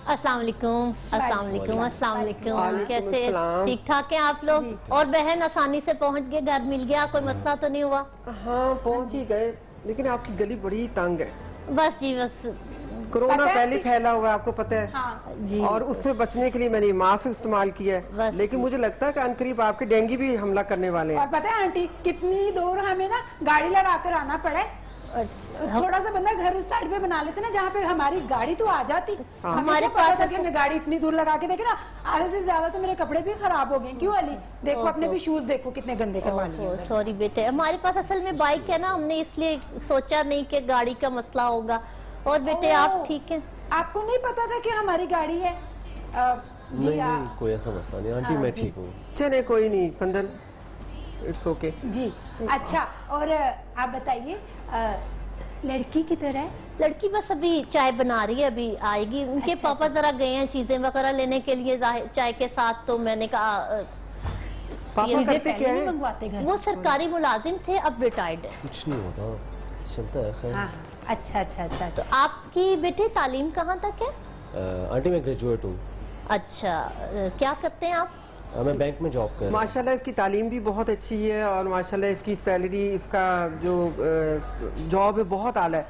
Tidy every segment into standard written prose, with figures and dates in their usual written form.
अस्सलाम वालेकुम, अस्सलाम वालेकुम, अस्सलाम वालेकुम। कैसे ठीक ठाक हैं आप लोग? और बहन आसानी से पहुंच गए, घर मिल गया, कोई मसला तो नहीं हुआ? हाँ पहुंच ही गए, लेकिन आपकी गली बड़ी तंग है। बस जी बस कोरोना पहले फैला हुआ आपको पता है। हाँ, जी। और उससे बचने के लिए मैंने मास्क इस्तेमाल किया है, लेकिन मुझे लगता है कि अनकरीब आपके डेंगू भी हमला करने वाले हैं। और पता है आंटी कितनी दूर हमें ना गाड़ी लगा कर आना पड़े। अच्छा, थोड़ा सा बंदा घर उस साइड पे बना लेते ना जहाँ पे हमारी गाड़ी तो आ जाती। हमारे पास हमें गाड़ी इतनी दूर लगा के देखे ना, आधे से ज्यादा तो मेरे कपड़े भी खराब हो गए। क्यों अली? देखो अपने भी शूज देखो कितने गंदे करवा लिए। सॉरी बेटे, हमारे पास असल में बाइक है ना, हमने इसलिए सोचा नहीं कि गाड़ी का मसला होगा। और बेटे आप ठीक है? आपको नहीं पता था कि हमारी गाड़ी है? नहीं, कोई ऐसा मसला नहीं आंटी, मैं ठीक हूँ। चले कोई नहीं संदन, इट्स ओके जी। अच्छा, और आप बताइए लड़की की तरह? लड़की बस अभी चाय बना रही है, अभी आएगी। उनके पापा जरा गए हैं चीजें वगैरह लेने के लिए चाय के साथ, तो मैंने कहा पापा करते क्या है? मंगवाते घर? वो सरकारी मुलाजिम थे, अब रिटायर्ड है। कुछ नहीं होता, चलता है खैर। हाँ, अच्छा अच्छा अच्छा। तो आपकी बेटे तालीम कहाँ तक है? आंटी मैं ग्रेजुएट हूँ। अच्छा, क्या करते हैं आप? मैं बैंक में जॉब कर रहा हूँ। माशाल्लाह इसकी तालीम भी बहुत अच्छी है और माशाल्लाह इसकी सैलरी, इसका जो जॉब है बहुत आला है,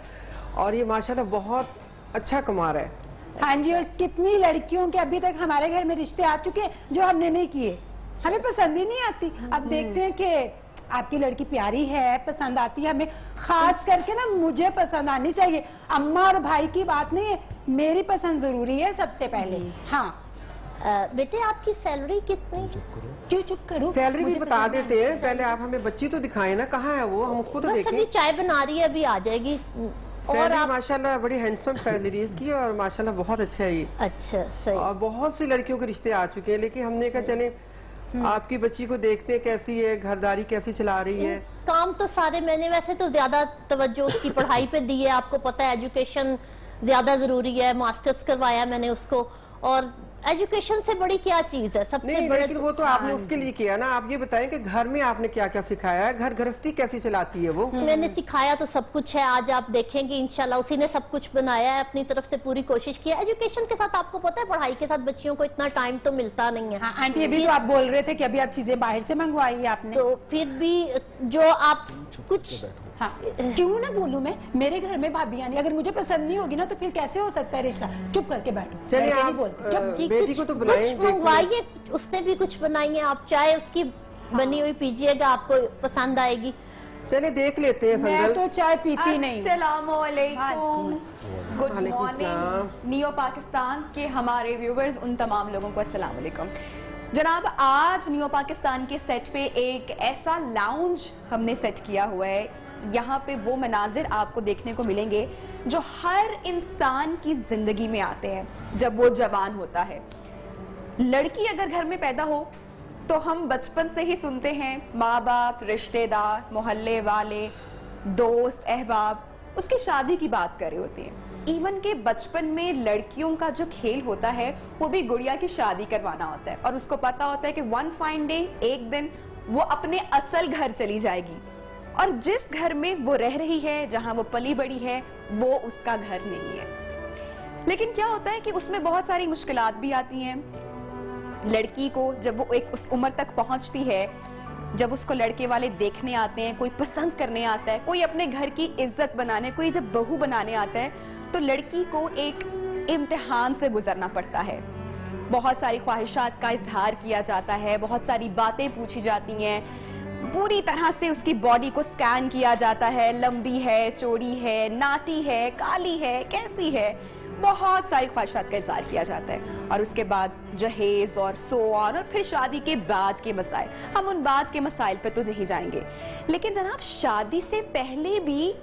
और ये माशाल्लाह बहुत अच्छा कमा रहा है। हाँ जी। और कितनी लड़कियों के अभी तक हमारे घर में रिश्ते आ चुके हैं जो हमने नहीं किए, हमें पसंद ही नहीं आती। अब देखते हैं कि आपकी लड़की प्यारी है, पसंद आती है हमें। खास करके ना मुझे पसंद आनी चाहिए। अम्मा और भाई की बात नहीं है, मेरी पसंद जरूरी है सबसे पहले। हाँ बेटे आपकी सैलरी कितनी? क्यों चुप करूं? सैलरी भी बता देते हैं, पहले आप हमें बच्ची तो दिखाएं ना, कहाँ है वो, हम उसको तो देखें। अभी चाय बना रही है, अभी आ जाएगी। और आप माशाल्लाह बड़ी हैंडसम सैलरी इसकी, और माशाल्लाह बहुत अच्छा है ये। अच्छा सही। और बहुत सी लड़कियों के रिश्ते आ चुके हैं, लेकिन हमने कहा चले आपकी बच्ची को देखते हैं कैसी है, घरदारी कैसी चला रही है। काम तो सारे मैंने वैसे तो ज्यादा तवज्जो उसकी पढ़ाई पे दी है, आपको पता है एजुकेशन ज्यादा जरूरी है। मास्टर्स करवाया मैंने उसको, और एजुकेशन से बड़ी क्या चीज है सबसे नहीं, बड़े। लेकिन वो तो आपने उसके लिए किया ना। आप ये बताएं कि घर में आपने क्या क्या सिखाया है, घर गृहस्थी कैसी चलाती है वो? मैंने सिखाया तो सब कुछ है, आज आप देखेंगे इंशाल्लाह उसी ने सब कुछ बनाया है, अपनी तरफ से पूरी कोशिश की है। एजुकेशन के साथ आपको पता है पढ़ाई के साथ बच्चियों को इतना टाइम तो मिलता नहीं है। हाँ, आंटी अभी तो आप बोल रहे थे कि अभी आप चीजें बाहर से मंगवाई है आपने, तो फिर भी जो आप कुछ हाँ, क्यों ना बोलूं मैं? मेरे घर में भाभी आनी, अगर मुझे पसंद नहीं होगी ना तो फिर कैसे हो सकता है रिश्ता? चुप करके बैठो। चलिए आप बेटी को तो बुलाएं, कुछ मंगवाइए, उससे भी कुछ बनाइए आप, चाय उसकी बनी हुई पीजिएगा, आपको पसंद आएगी। चलिए देख लेते हैं। मैं तो चाय पीती नहीं। अस्सलामुअलैकुम, गुड मॉर्निंग नियो पाकिस्तान के हमारे व्यूवर्स, उन तमाम लोगों को अस्सलाम वालेकुम। जनाब, आज नियो पाकिस्तान के सेट पे एक ऐसा लाउंज हमने सेट किया हुआ है, यहाँ पे वो मनाजिर आपको देखने को मिलेंगे जो हर इंसान की जिंदगी में आते हैं जब वो जवान होता है। लड़की अगर घर में पैदा हो तो हम बचपन से ही सुनते हैं, माँ बाप, रिश्तेदार, मोहल्ले वाले, दोस्त, अहबाब उसकी शादी की बात कर रहे होते हैं। इवन के बचपन में लड़कियों का जो खेल होता है वो भी गुड़िया की शादी करवाना होता है, और उसको पता होता है कि वन फाइन डे एक दिन वो अपने असल घर चली जाएगी, और जिस घर में वो रह रही है, जहां वो पली बड़ी है, वो उसका घर नहीं है। लेकिन क्या होता है कि उसमें बहुत सारी मुश्किलात भी आती हैं। लड़की को जब वो एक उस उम्र तक पहुंचती है, जब उसको लड़के वाले देखने आते हैं, कोई पसंद करने आता है, कोई अपने घर की इज्जत बनाने, कोई जब बहू बनाने आता है, तो लड़की को एक इम्तिहान से गुजरना पड़ता है। बहुत सारी ख्वाहिशात का इजहार किया जाता है, बहुत सारी बातें पूछी जाती हैं, पूरी तरह से उसकी बॉडी को स्कैन किया जाता है, लंबी है, चौड़ी है, नाटी है, काली है, कैसी है, बहुत सारी ख्वाहिशात का इजहार किया जाता है। और उसके बाद जहेज और सो ऑन, और फिर शादी के बाद के मसाइल। हम उन बाद के मसाइल पे तो नहीं जाएंगे, लेकिन जनाब शादी से पहले भी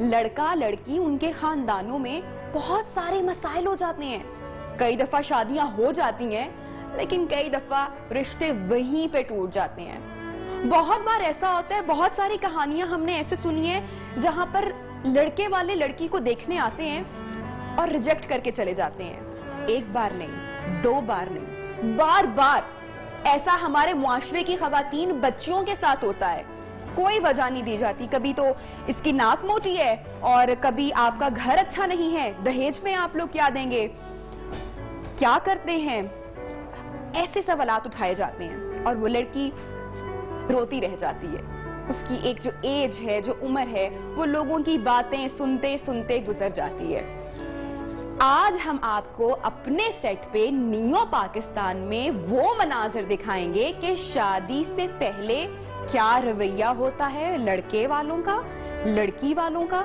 लड़का लड़की उनके खानदानों में बहुत सारे मसाइल हो जाते हैं। कई दफा शादियां हो जाती हैं, लेकिन कई दफा रिश्ते वहीं पे टूट जाते हैं। बहुत बार ऐसा होता है, बहुत सारी कहानियां हमने ऐसे सुनी है जहां पर लड़के वाले लड़की को देखने आते हैं और रिजेक्ट करके चले जाते हैं। एक बार नहीं, दो बार नहीं, बार बार ऐसा हमारे मुआशरे की खवातीन बच्चियों के साथ होता है। कोई वजह नहीं दी जाती, कभी तो इसकी नाक मोटी है, और कभी आपका घर अच्छा नहीं है, दहेज में आप लोग क्या देंगे। क्या करते हैं, ऐसे सवालात उठाए जाते हैं और वो लड़की रोती रह जाती है। उसकी एक जो एज है, जो उम्र है, वो लोगों की बातें सुनते सुनते गुजर जाती है। आज हम आपको अपने सेट पे नियो पाकिस्तान में वो मनाजिर दिखाएंगे कि शादी से पहले क्या रवैया होता है लड़के वालों का, लड़की वालों का,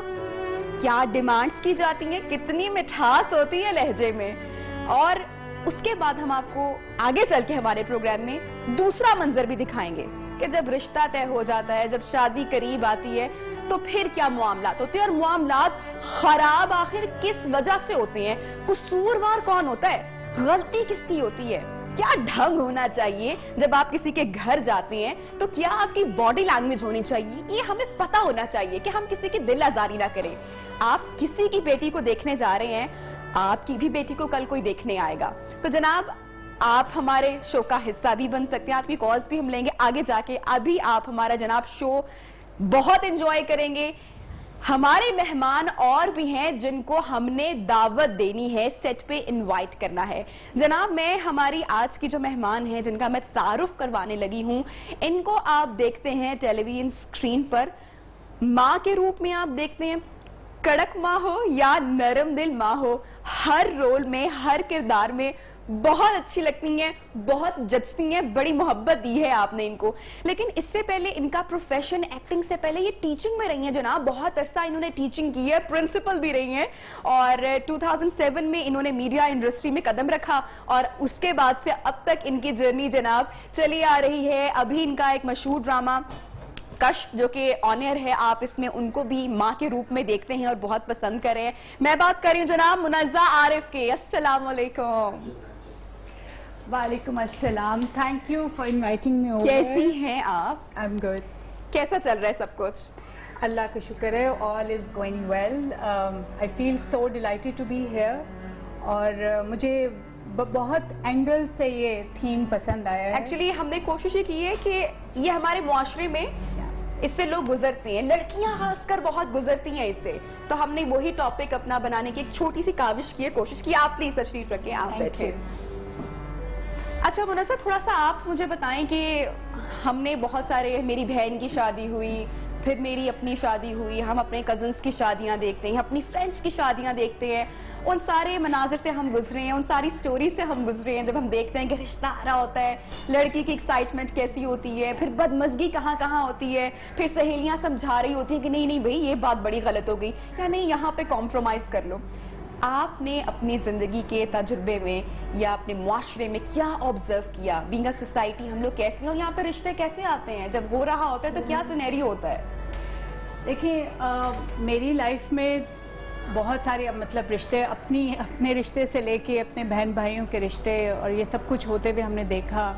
क्या डिमांड्स की जाती हैं, कितनी मिठास होती है लहजे में। और उसके बाद हम आपको आगे चल के हमारे प्रोग्राम में दूसरा मंजर भी दिखाएंगे कि जब रिश्ता तय हो जाता है, जब शादी करीब आती है, तो फिर क्या मामलात होते हैं और मामलात खराब आखिर किस वजह से होते हैं, कसूरवार कौन होता है, गलती किसकी होती है, क्या ढंग होना चाहिए जब आप किसी के घर जाते हैं, तो क्या आपकी बॉडी लैंग्वेज होनी चाहिए, ये हमें पता होना चाहिए कि हम किसी की दिल आजारी ना करें। आप किसी की बेटी को देखने जा रहे हैं, आपकी भी बेटी को कल कोई देखने आएगा, तो जनाब आप हमारे शो का हिस्सा भी बन सकते हैं, आपकी कॉल्स भी हम लेंगे आगे जाके। अभी आप हमारा जनाब शो बहुत एंजॉय करेंगे। हमारे मेहमान और भी हैं जिनको हमने दावत देनी है, सेट पे इनवाइट करना है। जनाब मैं हमारी आज की जो मेहमान हैं जिनका मैं तारुफ करवाने लगी हूं, इनको आप देखते हैं टेलीविजन स्क्रीन पर, माँ के रूप में आप देखते हैं, कड़क माँ हो या नरम दिल माँ हो, हर रोल में, हर किरदार में बहुत अच्छी लगती हैं, बहुत जचती हैं, बड़ी मोहब्बत दी है आपने इनको। लेकिन इससे पहले इनका प्रोफेशन एक्टिंग से पहले ये टीचिंग में रही हैं जनाब, बहुत अरसा इन्होंने टीचिंग की है, प्रिंसिपल भी रही हैं और 2007 में इन्होंने मीडिया इंडस्ट्री में कदम रखा और उसके बाद से अब तक इनकी जर्नी जनाब चली आ रही है। अभी इनका एक मशहूर ड्रामा कश्फ जो कि ऑन एयर है, आप इसमें उनको भी माँ के रूप में देखते हैं और बहुत पसंद कर रहे हैं। मैं बात कर रही हूँ जनाब मुनज़्ज़ा आरिफ के। अस्सलाम वालेकुम। वालेकुम अस्सलाम, thank you for inviting me over. कैसी हैं आप? I am good. कैसा चल रहा है सब कुछ? अल्लाह का शुक्र है, all is going well. I feel so delighted to be here और मुझे बहुत एंगल से ये थीम पसंद आया है। एक्चुअली हमने कोशिश ये की है कि ये हमारे मुआशरे में इससे लोग गुजरते हैं, लड़कियां खासकर बहुत गुजरती हैं इससे, तो हमने वही टॉपिक अपना बनाने की एक छोटी सी काविश की है, कोशिश की। आप प्लीज तशरीफ रखें, आप बैठे। अच्छा मुनज़्ज़ा, थोड़ा सा आप मुझे बताएं कि हमने बहुत सारे, मेरी बहन की शादी हुई, फिर मेरी अपनी शादी हुई, हम अपने कजन्स की शादियां देखते हैं, अपनी फ्रेंड्स की शादियां देखते हैं, उन सारे मनाजिर से हम गुजरे हैं, उन सारी स्टोरी से हम गुजरे हैं। जब हम देखते हैं कि रिश्ता आ रहा होता है, लड़की की एक्साइटमेंट कैसी होती है, फिर बदमज़गी कहाँ कहाँ होती है, फिर सहेलियाँ समझा रही होती हैं कि नहीं नहीं भाई ये बात बड़ी गलत हो गई, या नहीं यहाँ पे कॉम्प्रोमाइज़ कर लो। आपने अपनी ज़िंदगी के तजुर्बे में या अपने मुआशरे में क्या ऑब्जर्व किया, बीइंग अ सोसाइटी हम लोग कैसे हैं और यहाँ पे रिश्ते कैसे आते हैं, जब हो रहा होता है तो क्या सिनेरियो होता है? देखिए मेरी लाइफ में बहुत सारे मतलब रिश्ते, अपने रिश्ते से लेके अपने बहन भाइयों के रिश्ते और ये सब कुछ होते हुए हमने देखा।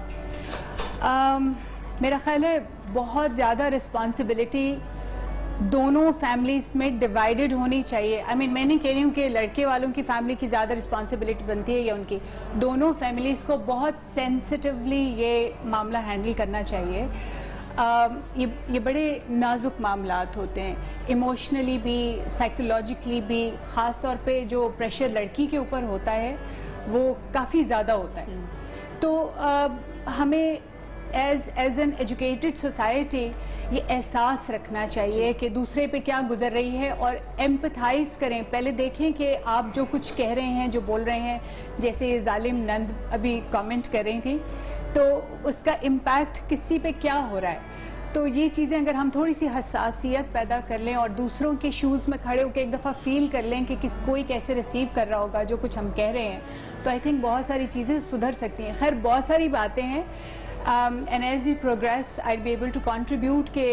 मेरा ख्याल है बहुत ज़्यादा रिस्पॉन्सिबिलिटी दोनों फैमिलीज में डिवाइडेड होनी चाहिए। आई मीन मैं नहीं कह रही हूँ कि लड़के वालों की फैमिली की ज़्यादा रिस्पॉन्सिबिलिटी बनती है या उनकी, दोनों फैमिलीज को बहुत सेंसिटिवली ये मामला हैंडल करना चाहिए। ये बड़े नाजुक मामलात होते हैं, इमोशनली भी, साइकोलॉजिकली भी। ख़ास तौर पे जो प्रेशर लड़की के ऊपर होता है वो काफ़ी ज़्यादा होता है। तो हमें एज एन एजुकेटेड सोसाइटी ये एहसास रखना चाहिए कि दूसरे पे क्या गुजर रही है और एम्पथाइज करें। पहले देखें कि आप जो कुछ कह रहे हैं, जो बोल रहे हैं, जैसे ये जालिम नंद अभी कमेंट कर रही थी, तो उसका इम्पैक्ट किसी पे क्या हो रहा है। तो ये चीज़ें अगर हम थोड़ी सी हसासियत पैदा कर लें और दूसरों के शूज़ में खड़े होकर एक दफ़ा फील कर लें कि कोई कैसे रिसीव कर रहा होगा जो कुछ हम कह रहे हैं, तो आई थिंक बहुत सारी चीज़ें सुधर सकती हैं। खैर बहुत सारी बातें हैं and as we progress I be able to contribute के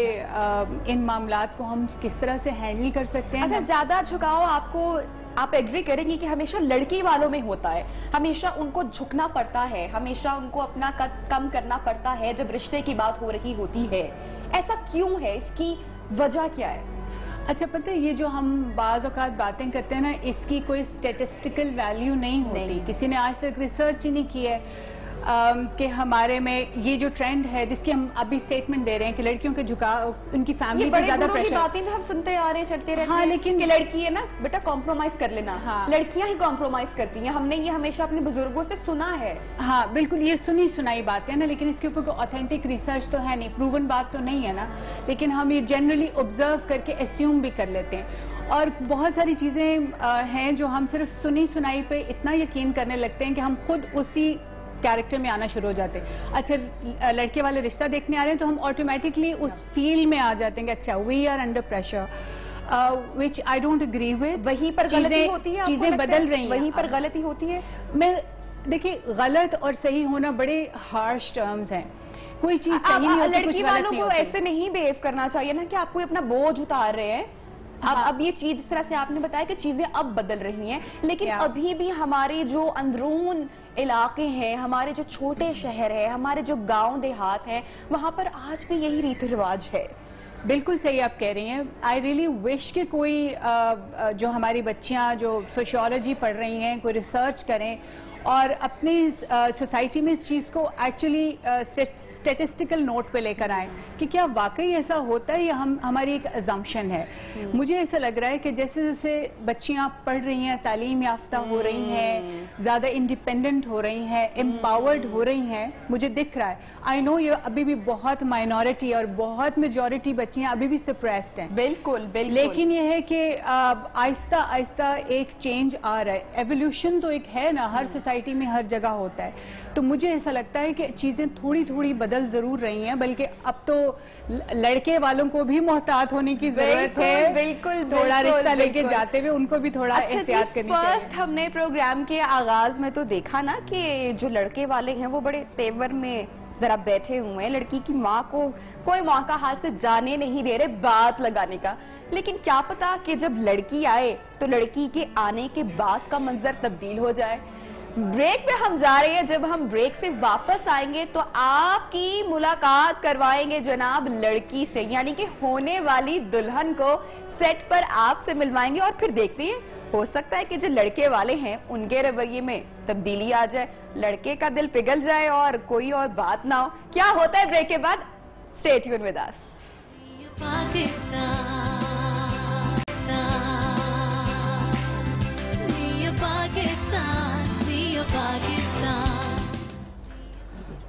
इन मामलात को हम किस तरह से हैंडल कर सकते हैं। अच्छा, ज़्यादा झुकाव आपको, आप एग्री करेंगे कि हमेशा लड़की वालों में होता है, हमेशा उनको झुकना पड़ता है, हमेशा उनको अपना कद कम करना पड़ता है जब रिश्ते की बात हो रही होती है, ऐसा क्यों है, इसकी वजह क्या है? अच्छा पता है, ये जो हम बाज़ औक़ात बातें करते हैं ना, इसकी कोई स्टेटिस्टिकल वैल्यू नहीं होती। किसी ने आज तक रिसर्च ही नहीं की है। कि हमारे में ये जो ट्रेंड है जिसकी हम अभी स्टेटमेंट दे रहे हैं कि लड़कियों के झुकाव, उनकी फैमिली पे ज्यादा प्रेशर। बातें तो हम सुनते आ रहे हैं, चलते रहते हाँ, हैं लेकिन कि लड़की है ना बेटा कॉम्प्रोमाइज कर लेना। हाँ। लड़कियां ही कॉम्प्रोमाइज करती हैं, हमने ये हमेशा अपने बुजुर्गों से सुना है। हाँ बिल्कुल, ये सुनी सुनाई बात है ना, लेकिन इसके ऊपर कोई ऑथेंटिक रिसर्च तो है नहीं, प्रूवन बात तो नहीं है ना, लेकिन हम ये जनरली ऑब्जर्व करके एस्यूम भी कर लेते हैं। और बहुत सारी चीज़ें हैं जो हम सिर्फ सुनी सुनाई पे इतना यकीन करने लगते हैं कि हम खुद उसी कैरेक्टर में आना शुरू हो जाते हैं। अच्छा लड़के वाले रिश्ता देखने आ रहे हैं तो हम ऑटोमेटिकली उस फील में आ जाते हैं कि अच्छा we are under pressure, which I don't agree with. वहीं पर गलती होती है, चीजें बदल रही हैं, वहीं पर गलती होती है। मैं देखिए गलत और सही होना बड़े हार्श टर्म्स हैं, कोई चीज सही नहीं होती, कुछ लड़की गलत वालों नहीं को होती। ऐसे नहीं बिहेव करना चाहिए ना कि आप कोई अपना बोझ उतार रहे हैं। अब ये चीज इस तरह से आपने बताया कि चीजें अब बदल रही हैं, लेकिन अभी भी हमारे जो अंदरून इलाके हैं, हमारे जो छोटे शहर है, हमारे जो गांव देहात हैं, वहां पर आज भी यही रीति रिवाज है। बिल्कुल सही आप कह रही हैं। आई रियली विश कि कोई जो हमारी बच्चियां जो सोशियोलॉजी पढ़ रही हैं कोई रिसर्च करें और अपनी सोसाइटी में इस चीज़ को एक्चुअली स्टेटिस्टिकल नोट पे लेकर आए कि क्या वाकई ऐसा होता है या हमारी एक अजम्पशन है। मुझे ऐसा लग रहा है कि जैसे जैसे बच्चियां पढ़ रही हैं, तालीम याफ्ता हो रही हैं, ज़्यादा इंडिपेंडेंट हो रही हैं, एम्पावर्ड हो रही हैं, मुझे दिख रहा है। आई नो ये अभी भी बहुत माइनॉरिटी और बहुत मेजॉरिटी बच्चियां अभी भी सप्रेस्ड हैं। बिल्कुल बिल्कुल। लेकिन ये है कि आहिस्ता आहिस्ता एक चेंज आ रहा है। एवोल्यूशन तो एक है ना, हर सोसाइटी में हर जगह होता है। तो मुझे ऐसा लगता है कि चीज़ें थोड़ी थोड़ी बदल जरूर रही हैं, बल्कि अब तो लड़के वालों को भी मोहतात होने की जरूरत है। बिल्कुल, थोड़ा रिश्ता लेके बिल्कुल। जाते हुए उनको भी थोड़ा एहतियात करनी चाहिए। फर्स्ट हमने प्रोग्राम के आगाज में तो देखा ना कि जो लड़के वाले हैं वो बड़े तेवर में जरा बैठे हुए हैं, लड़की की माँ को कोई मौका हाथ से जाने नहीं दे रहे बात लगाने का। लेकिन क्या पता कि जब लड़की आए तो लड़की के आने के बाद का मंजर तब्दील हो जाए। ब्रेक पे हम जा रहे हैं, जब हम ब्रेक से वापस आएंगे तो आपकी मुलाकात करवाएंगे जनाब लड़की से, यानी कि होने वाली दुल्हन को सेट पर आपसे मिलवाएंगे। और फिर देखते हैं, हो सकता है कि जो लड़के वाले हैं उनके रवैये में तब्दीली आ जाए, लड़के का दिल पिघल जाए और कोई और बात ना हो। क्या होता है ब्रेक के बाद? Stay tune with us.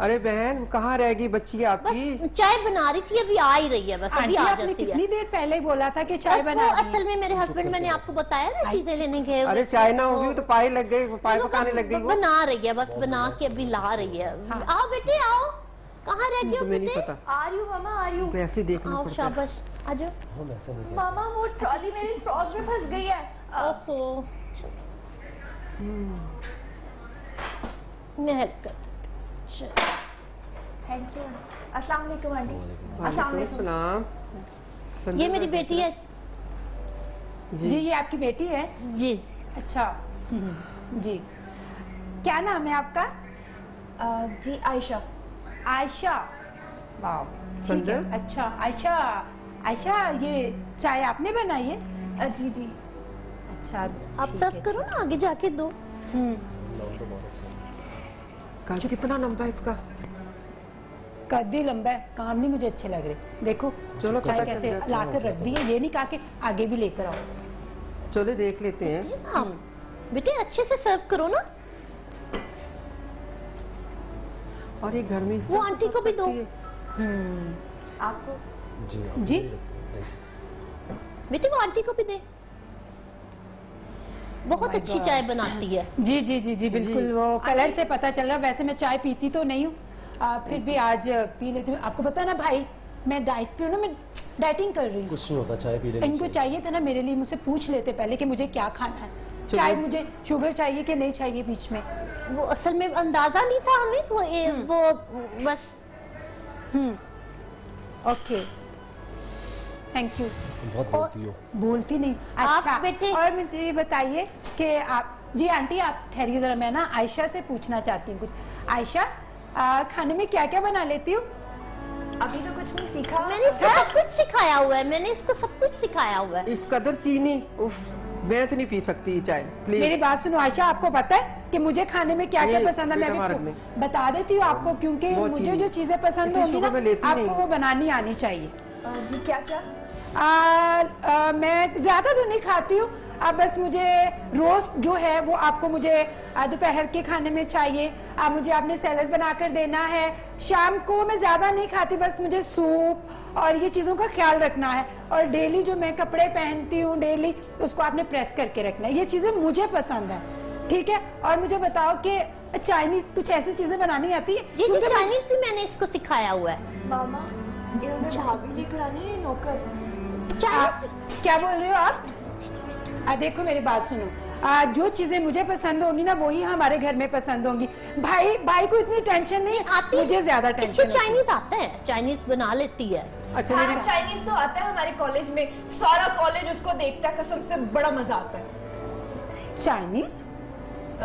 अरे बहन कहाँ रह गई बच्ची आपकी? बस चाय बना रही थी, अभी आ ही रही है, बस अभी आ आपने जाती है। कितनी देर पहले बोला था कि चाय बस बना वो दी। असल में मेरे हस्बैंड, मैंने आपको बताया ना चीजें लेने गए हुए अरे थे, चाय ना होगी तो पाई लग गई, पाई पकाने लग गई वो। बना रही है, बस बना के अभी ला रही है। आओ बेटे आओ, कहाँ रह गए हो तुम्हें नहीं बेटे? पता, आ रही हूँ मामा, आ रही हूँ। तो ऐसे ही देखना आओ पड़ता है। शाबाश, आ जाओ। हम ऐसा नहीं करते। मामा वो ट्रॉली मेरी फ्रॉक में फंस गई है। ओहो, मैं हेल्प कर देती। Thank you. अस्सलाम वालेकुम आंटी। अस्सलाम वालेकुम। सलाम। ये मेरी बेटी है जी, ये आपकी बेटी है? जी। अच्छा जी, क्या नाम है आपका? जी आयशा। आयशा। वाह, ठीक है। संदर? अच्छा आयशा, आयशा ये चाय आपने बनाई है? जी जी। अच्छा आप सर्व करो ना, आगे जाके दो। कद कितना लंबा है इसका? कद ही लंबा है, काम नहीं मुझे अच्छे लग रहे। देखो चलो, चाय पता चल कैसे जाता है। लाकर रख दी है, ये नहीं कहा कि आगे भी लेकर आओ। चलो देख लेते हैं। हाँ बेटे, अच्छे से सर्व करो ना। और ये घर में वो आंटी को भी दो। आपको जी जी। बेटे वो आंटी को भी दे, बहुत अच्छी चाय बनाती है। जी जी जी जी बिल्कुल, वो कलर से पता चल रहा। वैसे मैं चाय पीती तो नहीं हूँ, फिर भी आज पी लेती हूँ। आपको पता ना भाई, मैं डाइट पे हूँ ना, मैं डाइटिंग कर रही हूँ। कुछ नहीं होता, चाय पी लेनी इनको चाहिए था ना मेरे लिए, मुझसे पूछ लेते पहले कि मुझे क्या खाना है, चाय मुझे शुगर चाहिए कि नहीं चाहिए बीच में। वो असल में अंदाजा नहीं था हमें, वो बस। Okay, thank you. बहुत बोलती हो। बोलती नहीं। आप अच्छा बेटे- और मुझे ये बताइए कि आप जी आंटी आप ठहरिए जरा, मैं ना आयशा से पूछना चाहती हूँ कुछ। आयशा, खाने में क्या क्या बना लेती हूँ? अभी तो कुछ नहीं सीखा। मैंने इसको सब कुछ सिखाया हुआ है, मैंने इसको सब कुछ सिखाया हुआ है। इस कदर चीनी, उफ। मैं तो नहीं पी सकती चाय, प्लीज। मेरी बात सुनो आयशा, आपको पता है कि मुझे खाने में क्या क्या पसंद है? मैं अभी बता देती हूँ आपको, क्योंकि मुझे जो चीजें पसंद होंगी ना आपको वो बनानी आनी चाहिए। जी क्या क्या? मैं ज्यादा तो नहीं खाती हूँ, अब बस मुझे रोस्ट जो है वो आपको मुझे दोपहर के खाने में चाहिए। मुझे आपने सैलड बनाकर देना है। शाम को मैं ज्यादा नहीं खाती, बस मुझे सूप और ये चीजों का ख्याल रखना है। और डेली जो मैं कपड़े पहनती हूँ डेली, उसको आपने प्रेस करके रखना है। ये चीजें मुझे पसंद है, ठीक है? और मुझे बताओ कि चाइनीज कुछ ऐसी चीजें बनानी आती है? जी चाइनीज भी मैंने इसको सिखाया हुआ है। मामा भाभी लेकर आनी है नौकर? क्या बोल रहे हो आप? देखो मेरी बात सुनो, जो चीजें मुझे पसंद होंगी ना वही हमारे घर में पसंद होंगी। भाई को इतनी टेंशन नहीं आती, मुझे ज्यादा टेंशन। चाइनीज आता है, चाइनीज बना लेती है। अच्छा चाइनीज तो आता है हमारे कॉलेज में, सारा कॉलेज उसको देखता है, कसम से बड़ा मजा आता है। चाइनीज?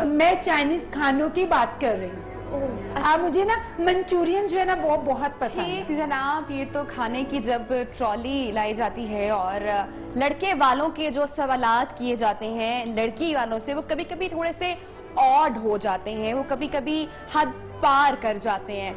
मैं चाइनीज खानों की बात कर रही हूँ। मुझे ना मंचूरियन जो है ना वो बहुत पसंद है। ठीक जनाब, ये तो खाने की जब ट्रॉली लाई जाती है और लड़के वालों के जो सवालात किए जाते हैं लड़की वालों से, वो कभी कभी थोड़े से ऑड हो जाते हैं, वो कभी कभी हद पार कर जाते हैं।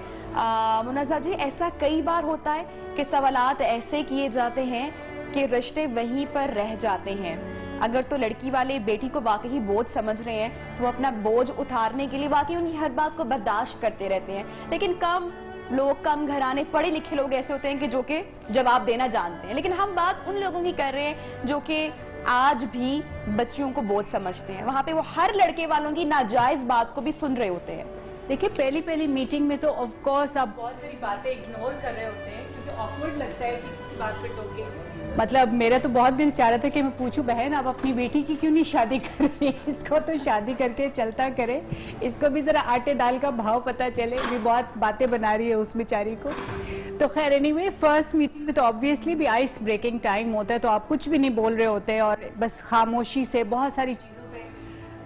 मुनज़्ज़ा जी, ऐसा कई बार होता है कि सवालात ऐसे किए जाते हैं कि रिश्ते वहीं पर रह जाते हैं। अगर तो लड़की वाले बेटी को वाकई बोझ समझ रहे हैं तो अपना बोझ उतारने के लिए वाकई उनकी हर बात को बर्दाश्त करते रहते हैं, लेकिन कम घराने पढ़े लिखे लोग ऐसे होते हैं कि जो कि जवाब देना जानते हैं। लेकिन हम बात उन लोगों की कर रहे हैं जो कि आज भी बच्चियों को बोझ समझते हैं। वहां पे वो हर लड़के वालों की नाजायज बात को भी सुन रहे होते हैं। देखिए, पहली मीटिंग में तो ऑफ कोर्स आप बहुत सारी बातें इग्नोर कर रहे होते हैं क्योंकि ऑकवर्ड लगता है कि किसी बात पे टोके। मतलब मेरा तो बहुत दिल चाह रहा था कि मैं पूछूं, बहन आप अपनी बेटी की क्यों नहीं शादी कर रही? इसको तो शादी करके चलता करे, इसको भी जरा आटे दाल का भाव पता चले। भी बहुत बातें बना रही है उस बेचारी को। तो खैर एनीवे, फर्स्ट मीटिंग में तो ऑब्वियसली भी आइस ब्रेकिंग टाइम होता है, तो आप कुछ भी नहीं बोल रहे होते और बस खामोशी से बहुत सारी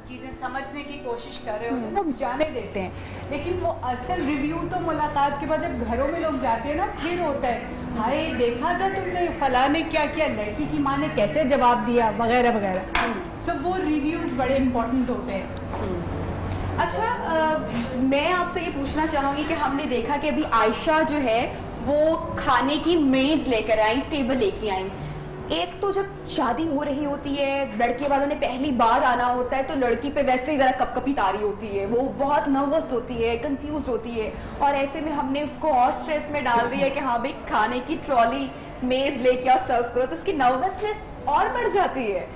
चीजें समझने की कोशिश कर रहे होते हैं, तो जाने देते हैं। लेकिन वो असल रिव्यू तो मुलाकात के बाद जब घरों में लोग जाते हैं ना, फिर होता है, हाय देखा था तुमने फलां ने क्या किया, लड़की की माँ ने कैसे जवाब दिया, वगैरह वगैरह। सो वो रिव्यूज बड़े इंपॉर्टेंट होते हैं। अच्छा, मैं आपसे ये पूछना चाहूंगी कि हमने देखा कि अभी आयशा जो है वो खाने की मेज लेकर आई, टेबल लेके आई। एक तो जब शादी हो रही होती है, लड़के वालों ने पहली बार आना होता है, तो लड़की पे वैसे ही जरा कपकपी तारी होती है, वो बहुत नर्वस होती है, कंफ्यूज होती है, और ऐसे में हमने उसको और स्ट्रेस में डाल दिया कि हाँ भाई खाने की ट्रॉली मेज लेके आओ, सर्व करो, तो उसकी नर्वसनेस और बढ़ जाती है।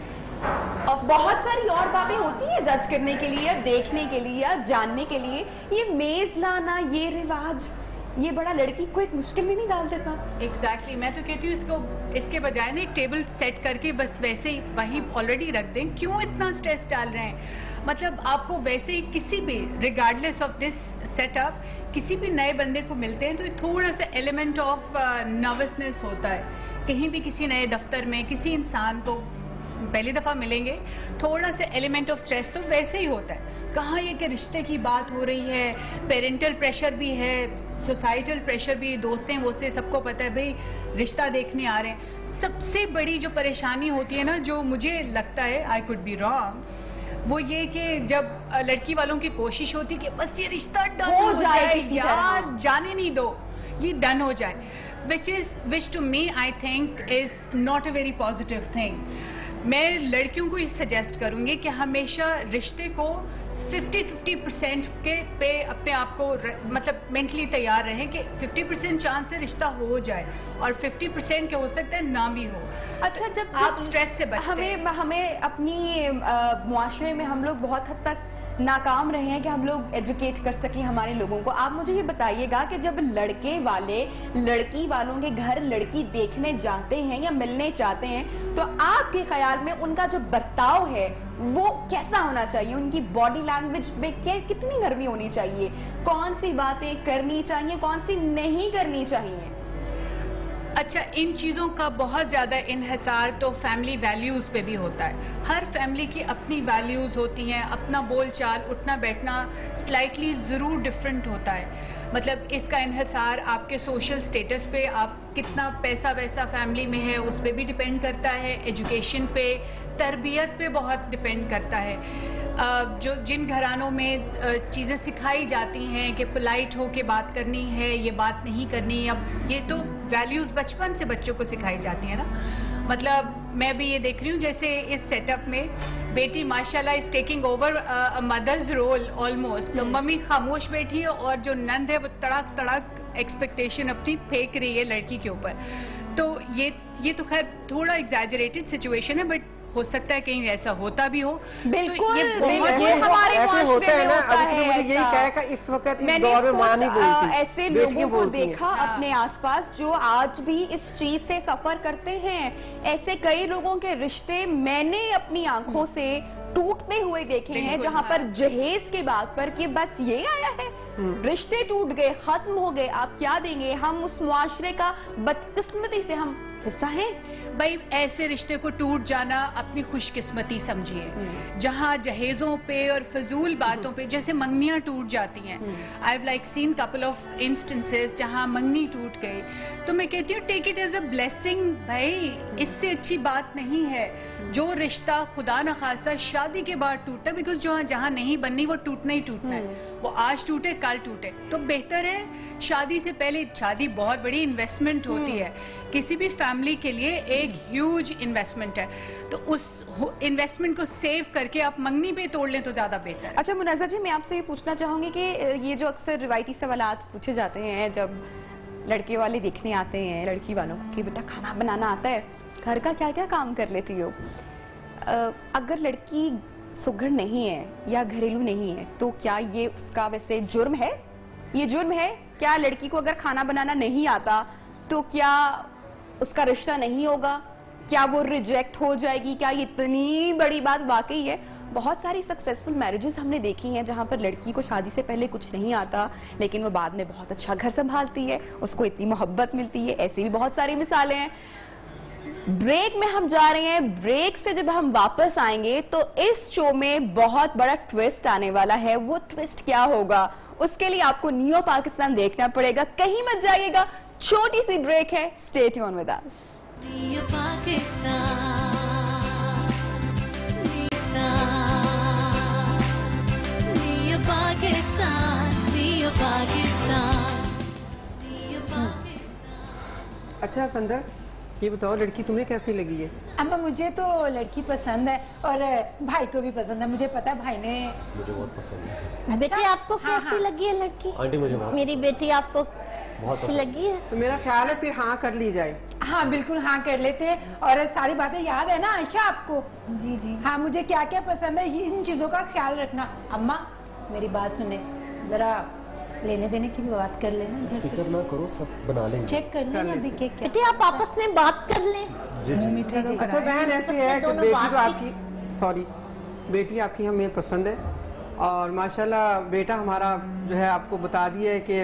और बहुत सारी और बातें होती है जज करने के लिए, देखने के लिए, जानने के लिए। ये मेज लाना, ये रिवाज, ये बड़ा लड़की को एक मुश्किल में नहीं डाल देता? एग्जैक्टली, मैं तो कहती हूँ इसके बजाय ना एक टेबल सेट करके बस वैसे ही वहीं ऑलरेडी रख दें। क्यों इतना स्ट्रेस डाल रहे हैं? मतलब आपको वैसे ही किसी भी, रिगार्डलेस ऑफ दिस सेटअप, किसी भी नए बंदे को मिलते हैं तो थोड़ा सा एलिमेंट ऑफ नर्वसनेस होता है। कहीं भी किसी नए दफ्तर में किसी इंसान को पहली दफ़ा मिलेंगे, थोड़ा सा एलिमेंट ऑफ स्ट्रेस तो वैसे ही होता है। कहाँ ये कि रिश्ते की बात हो रही है, पेरेंटल प्रेशर भी है, सोसाइटल प्रेशर भी, दोस्तें वोस्तें सबको पता है भाई रिश्ता देखने आ रहे हैं। सबसे बड़ी जो परेशानी होती है ना, जो मुझे लगता है, आई कुड बी रॉन्ग, वो ये कि जब लड़की वालों की कोशिश होती कि बस ये रिश्ता डन हो जाए यार, जाने नहीं दो, ये डन हो जाए, which to me I think is not a very positive thing। मैं लड़कियों को ये सजेस्ट करूँगी कि हमेशा रिश्ते को 50-50% के पे अपने आप को मतलब मेंटली तैयार रहें कि 50% चांस है रिश्ता हो जाए और 50% के हो सकता है ना भी हो। अच्छा, जब आप स्ट्रेस से बचते हैं। हमें अपनी मुआशरे में हम लोग बहुत हद तक नाकाम रहे हैं कि हम लोग एजुकेट कर सकें हमारे लोगों को। आप मुझे ये बताइएगा कि जब लड़के वाले लड़की वालों के घर लड़की देखने जाते हैं या मिलने चाहते हैं, तो आपके ख्याल में उनका जो बर्ताव है वो कैसा होना चाहिए? उनकी बॉडी लैंग्वेज में कितनी नरमी होनी चाहिए? कौन सी बातें करनी चाहिए, कौन सी नहीं करनी चाहिए? अच्छा, इन चीज़ों का बहुत ज़्यादा इन्हिसार तो फैमिली वैल्यूज़ पे भी होता है। हर फैमिली की अपनी वैल्यूज़ होती हैं, अपना बोलचाल, उठना बैठना स्लाइटली ज़रूर डिफरेंट होता है। मतलब इसका इन्हिसार आपके सोशल स्टेटस पे, आप कितना पैसा वैसा फैमिली में है उस पर भी डिपेंड करता है, एजुकेशन पे, तरबियत पे बहुत डिपेंड करता है। जो जिन घरानों में चीज़ें सिखाई जाती हैं कि पोलाइट हो के बात करनी है, ये बात नहीं करनी, अब ये तो वैल्यूज़ बचपन से बच्चों को सिखाई जाती हैं ना। मतलब मैं भी ये देख रही हूँ जैसे इस सेटअप में बेटी माशाल्लाह is taking over mother's role almost. तो मम्मी खामोश बैठी है और जो नंद है वो तड़क तड़क एक्सपेक्टेशन अपनी फेंक रही है लड़की के ऊपर। तो ये तो खैर थोड़ा एग्जैजरेटेड सिचुएशन है, बट हो सकता है कहीं ऐसा होता भी हो। बिल्कुल, तो ये ये हमारे ऐसे होता है ना। होता अभी तो मुझे यही कहा कि इस वक्त इस दौर में मां नहीं बोलती, ऐसे लोगों को देखा अपने आसपास जो आज भी इस चीज से सफर करते हैं। ऐसे कई लोगों के रिश्ते मैंने अपनी आंखों से टूटते हुए देखे हैं, जहां पर जहेज के बाद पर कि बस ये आया है, रिश्ते टूट गए, खत्म हो गए, आप क्या देंगे, हम उस मुआशरे का बदकिस्मती से हम हिस्सा है। भाई ऐसे रिश्ते को टूट जाना अपनी खुशकिस्मती समझिए। जहाँ जहेजों पे और फजूल बातों पे जैसे मंगनियाँ टूट जाती हैं, I have like seen couple of instances जहाँ मंगनी टूट गई, तो मैं कहती हूँ take it as a blessing. भाई इससे अच्छी बात नहीं है जो रिश्ता खुदा न खासा शादी के बाद टूटा, बिकॉज जहाँ नहीं बननी वो टूटना ही टूटना है, वो आज टूटे कल टूटे। तो बेहतर है शादी से पहले, शादी बहुत बड़ी इन्वेस्टमेंट होती है, किसी भी फैमिली के लिए एक ह्यूज इन्वेस्टमेंट है, तो उस इन्वेस्टमेंट को सेव करके आप मंगनी पे तोड़ लें तो ज्यादा बेहतर है। अच्छा मुनज़्ज़ा जी, मैं आपसे ये पूछना चाहूंगी कि ये जो अक्सर रिवायती सवालात पूछे जाते हैं जब लड़के वाले देखने आते हैं लड़की वालों को कि बेटा खाना बनाना आता है, घर का क्या क्या काम कर लेती हो। अगर लड़की सुघड़ नहीं है या घरेलू नहीं है तो क्या ये उसका वैसे जुर्म है? ये जुर्म है क्या? लड़की को अगर खाना बनाना नहीं आता तो क्या उसका रिश्ता नहीं होगा? क्या वो रिजेक्ट हो जाएगी? क्या ये इतनी बड़ी बात वाकई है? बहुत सारी सक्सेसफुल मैरिजेस हमने देखी हैं जहां पर लड़की को शादी से पहले कुछ नहीं आता लेकिन वो बाद में बहुत अच्छा घर संभालती है, उसको इतनी मोहब्बत मिलती है। ऐसी भी बहुत सारी मिसालें हैं। ब्रेक में हम जा रहे हैं, ब्रेक से जब हम वापस आएंगे तो इस शो में बहुत बड़ा ट्विस्ट आने वाला है। वो ट्विस्ट क्या होगा उसके लिए आपको नियो पाकिस्तान देखना पड़ेगा, कहीं मत जाइएगा। छोटी सी ब्रेक है, stay tune with us. Neo Pakistan, neo Pakistan, neo Pakistan, neo Pakistan. अच्छा संदर, ये बताओ लड़की तुम्हें कैसी लगी है? अम्मा मुझे तो लड़की पसंद है और भाई को भी पसंद है। मुझे पता है भाई ने, मुझे बहुत पसंद है। बेटी आपको कैसी लगी है लड़की? आंटी मुझे बहुत मेरी बेटी आपको बहुत कैसी पसंद लगी है? तो मेरा ख्याल है फिर हाँ कर ली जाए। हाँ बिल्कुल हाँ कर लेते हैं। और सारी बातें याद है ना आयशा आपको? जी जी हाँ, मुझे क्या क्या पसंद है इन चीजों का ख्याल रखना। अम्मा मेरी बात सुने, जरा लेने देने की भी बात कर लेना घर पे। फिक्र ना करो, सब बना लेंगे। चेक कर लेना अभी क्या क्या। बेटी आप आपस में बात कर लें। जी जी। अच्छा बहन ऐसी है कि दोनों बेटी बात तो आपकी, सॉरी, बेटी आपकी हमें पसंद है और माशाल्लाह बेटा हमारा जो है आपको बता दिया है कि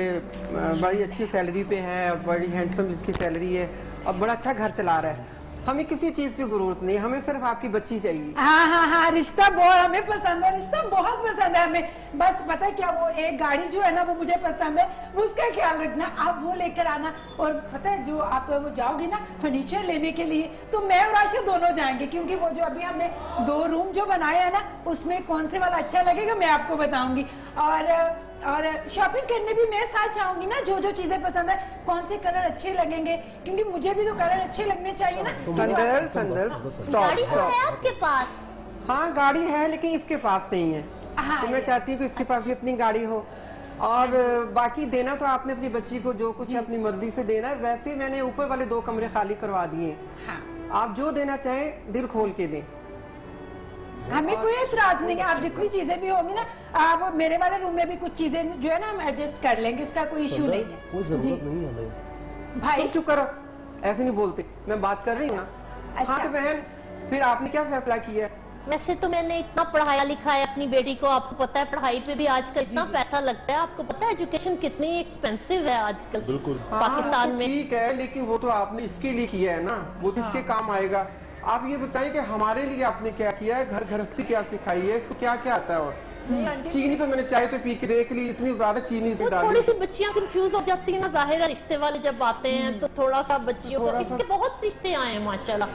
बड़ी अच्छी सैलरी पे है, बड़ी हैंडसम इसकी सैलरी है और बड़ा अच्छा घर चला रहा है। हमें किसी चीज़ की ज़रूरत नहीं, हमें सिर्फ आपकी बच्ची चाहिए। हाँ हाँ हाँ, रिश्ता बहुत हमें पसंद है, रिश्ता बहुत पसंद है हमें। बस पता है क्या, वो एक गाड़ी जो है ना वो मुझे पसंद है, उसका ख्याल रखना, आप वो लेकर आना। और पता है जो आप वो जाओगी ना फर्नीचर लेने के लिए तो मैं और आशा दोनों जाएंगे, क्योंकि वो जो अभी हमने 2 रूम जो बनाया है ना उसमें कौन से वाला अच्छा लगेगा मैं आपको बताऊंगी। और शॉपिंग करने भी मैं साथ जाऊंगी ना, जो जो चीजें पसंद है, कौन से कलर अच्छे लगेंगे, क्योंकि मुझे भी तो कलर अच्छे लगने चाहिए ना। संदर संदर गाड़ी तो है आपके पास? हाँ गाड़ी है लेकिन इसके पास नहीं है। हाँ, तो मैं चाहती हूँ कि इसके पास भी अपनी गाड़ी हो और बाकी देना तो आपने अपनी बच्ची को जो कुछ है अपनी मर्जी से देना है। वैसे मैंने ऊपर वाले 2 कमरे खाली करवा दिए। हाँ। आप जो देना चाहें दिल खोल के दें। हमें कोई एतराज नहीं है, आप जितनी चीजें भी होंगी ना, आप मेरे वाले रूम में भी कुछ चीजें जो है ना हम एडजस्ट कर लेंगे, उसका कोई इशू नहीं है। कोई जरूरत नहीं है हमें। भाई तुम चुप करो, ऐसे नहीं बोलते, मैं बात कर रही हूँ ना। अच्छा। हाँ तो बहन फिर आपने क्या फैसला किया? वैसे तो मैंने इतना पढ़ाया लिखाया अपनी बेटी को, आपको पता है पढ़ाई पे भी आजकल इतना पैसा लगता है, आपको पता है एजुकेशन कितनी एक्सपेंसिव है आजकल बिल्कुल पाकिस्तान में। ठीक है, लेकिन वो तो आपने इसके लिए किया है ना, वो तो इसके काम आएगा। आप ये बताएं कि हमारे लिए आपने क्या किया है, घर गृहस्थी क्या सिखाई है, इसको क्या क्या आता है? और चीनी तो मैंने चाय तो पी के देख ली, इतनी ज्यादा चीनी तो डाली। थोड़ी सी बच्चियां कंफ्यूज हो जाती है ना, जाहिर है रिश्ते वाले जब आते हैं तो थोड़ा सा बच्चियों को, इसके बहुत रिश्ते आए हैं माशाल्लाह,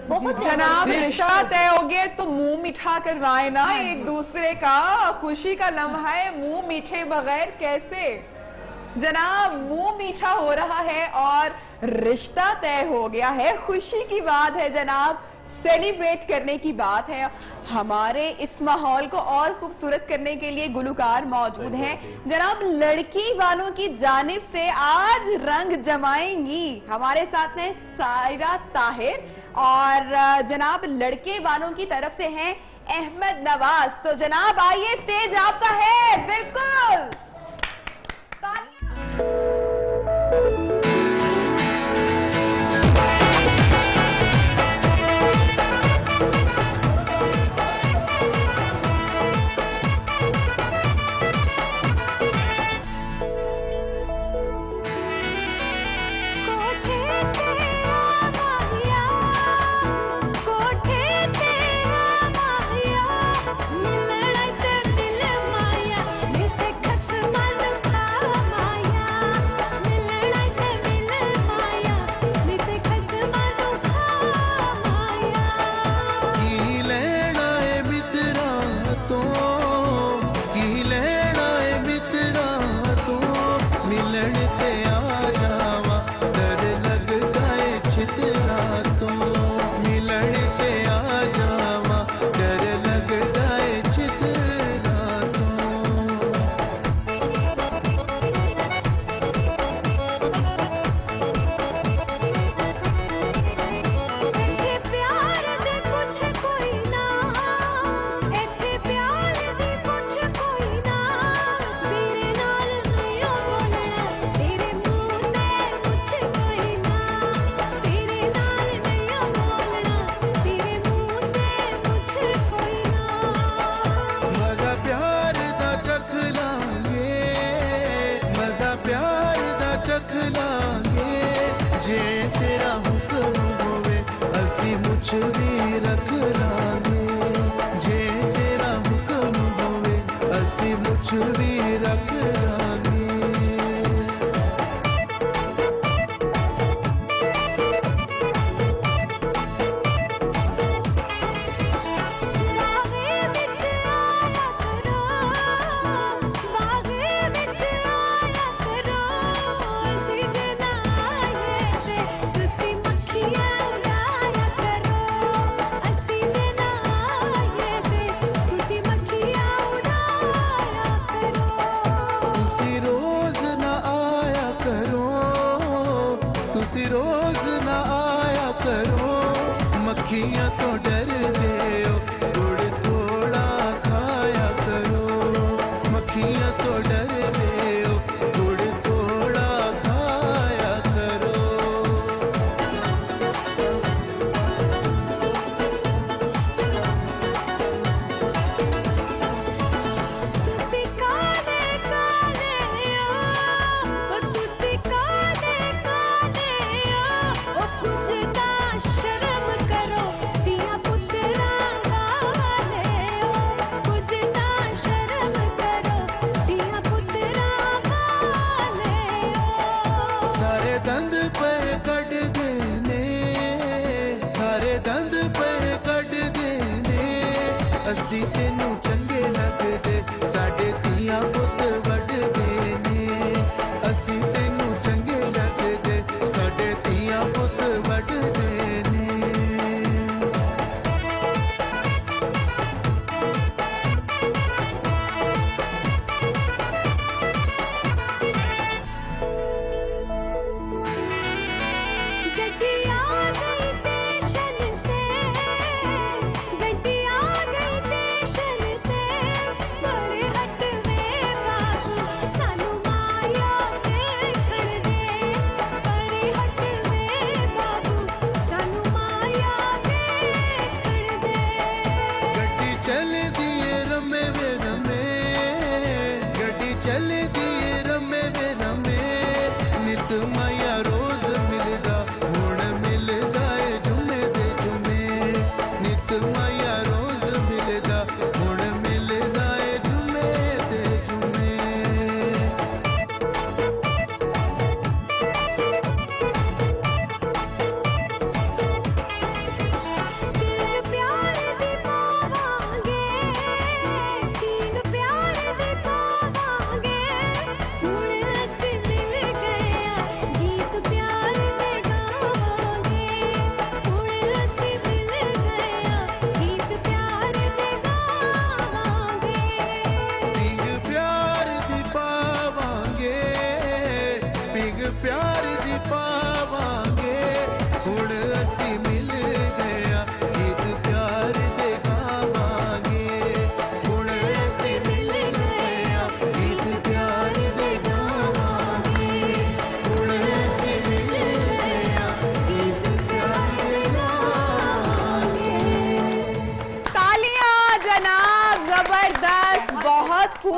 बहुत जनाब रिश्ता तय हो गया तो मुंह मीठा करवाए ना एक दूसरे का, खुशी का लम्हा है, मुंह मीठे बगैर कैसे। जनाब मुंह मीठा हो रहा है और रिश्ता तय हो गया है, खुशी की बात है जनाब, सेलिब्रेट करने की बात है। हमारे इस माहौल को और खूबसूरत करने के लिए गुलकार मौजूद हैं। जनाब लड़की वालों की जानिब से आज रंग जमाएंगी हमारे साथ हैं सायरा ताहिर, और जनाब लड़के वालों की तरफ से हैं अहमद नवाज। तो जनाब आइए, स्टेज आपका है। बिल्कुल शर्म करो दिया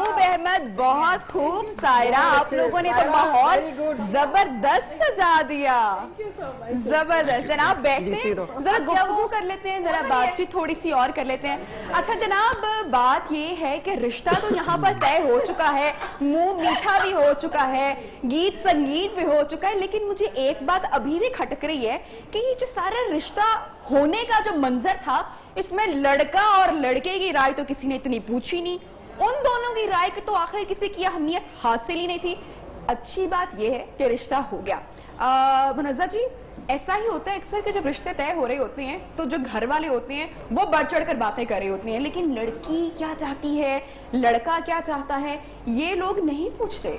महबूब अहमद, बहुत खूब। सायरा, आप लोगों ने तो माहौल जबरदस्त सजा दिया, जबरदस्त। जनाब बैठते हैं, जरा गुफ्तगू कर लेते हैं, जरा बातचीत थोड़ी सी और कर लेते हैं। अच्छा जनाब, बात ये है कि रिश्ता तो यहाँ पर तय हो चुका है, मुंह मीठा भी हो चुका है, गीत संगीत भी हो चुका है, लेकिन मुझे एक बात अभी भी खटक रही है कि ये जो सारा रिश्ता होने का जो मंजर था, इसमें लड़का और लड़के की राय तो किसी ने इतनी पूछी नहीं, उन दोनों की राय की तो आखिर किसी की अहमियत हासिल ही नहीं थी। अच्छी बात यह है कि रिश्ता हो गया। मुनज़्ज़ा जी, ऐसा ही होता है अक्सर कि जब रिश्ते तय हो रहे होते हैं तो जो घर वाले होते हैं वो बढ़ चढ़ कर बातें कर रहे होती हैं, लेकिन लड़की क्या चाहती है, लड़का क्या चाहता है, ये लोग नहीं पूछते।